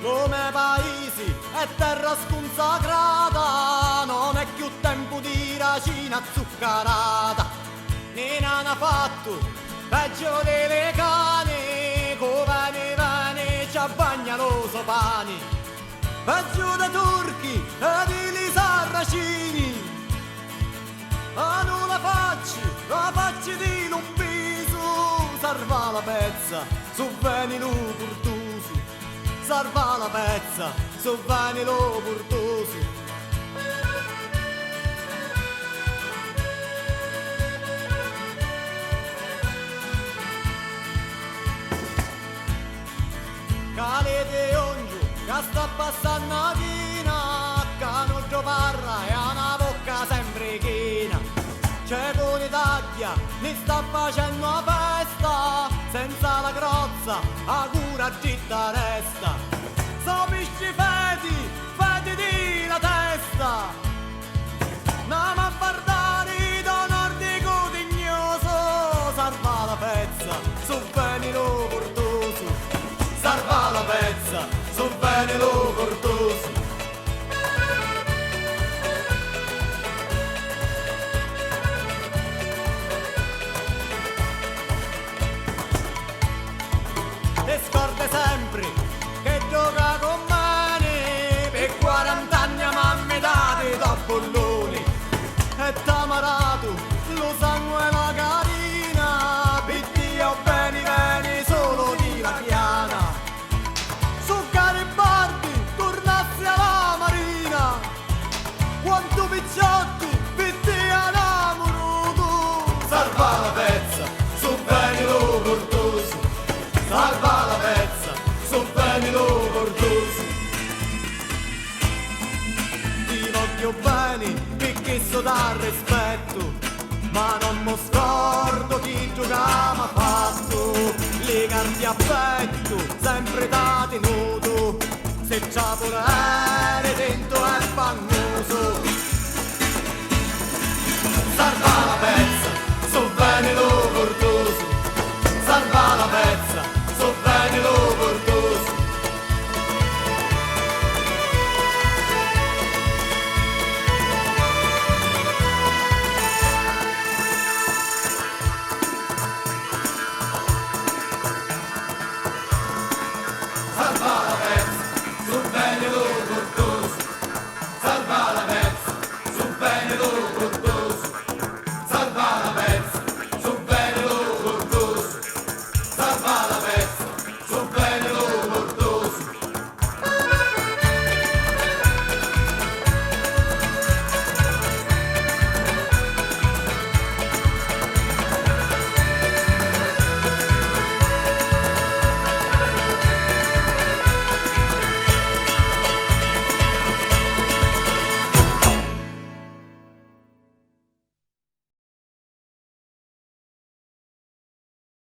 come paesi è terra sconsacrata, non è più tempo di racina zuccherata, ne hanno fatto peggio delle cane, come ci bagna lo sopani, peggio dei turchi e di sarracini, non la faccia di Lumbisu, salva la pezza, su veni lo portoso, salva la pezza, su veni lo portoso. Calete ongiu, che sta passando a china, che non giovarra e ha una bocca sempre china. C'è con Italia, ne sta facendo una festa, senza la crozza, a cura gitta resta. So pisci feti di la testa, andiamo a guardare da nordico dignoso, salva la pezza, su bene lo portoso, salva la pezza, su bene lo portoso. E scorde sempre che gioca con me, per 40 anni m'ha date da bolloni, e tamarato lo sangue e la carina, pittia bene solo di la piana. Su Garibaldi tornassi alla marina, quanto picciotti pittia namoruto, salva la pezza, su bene lo portoso, salva la pezza, su bene lo portoso. Ti voglio bene perché so dal rispetto, ma non mi scordo chi giocava fatto, le carte a petto sempre da tenuto, se c'ha pure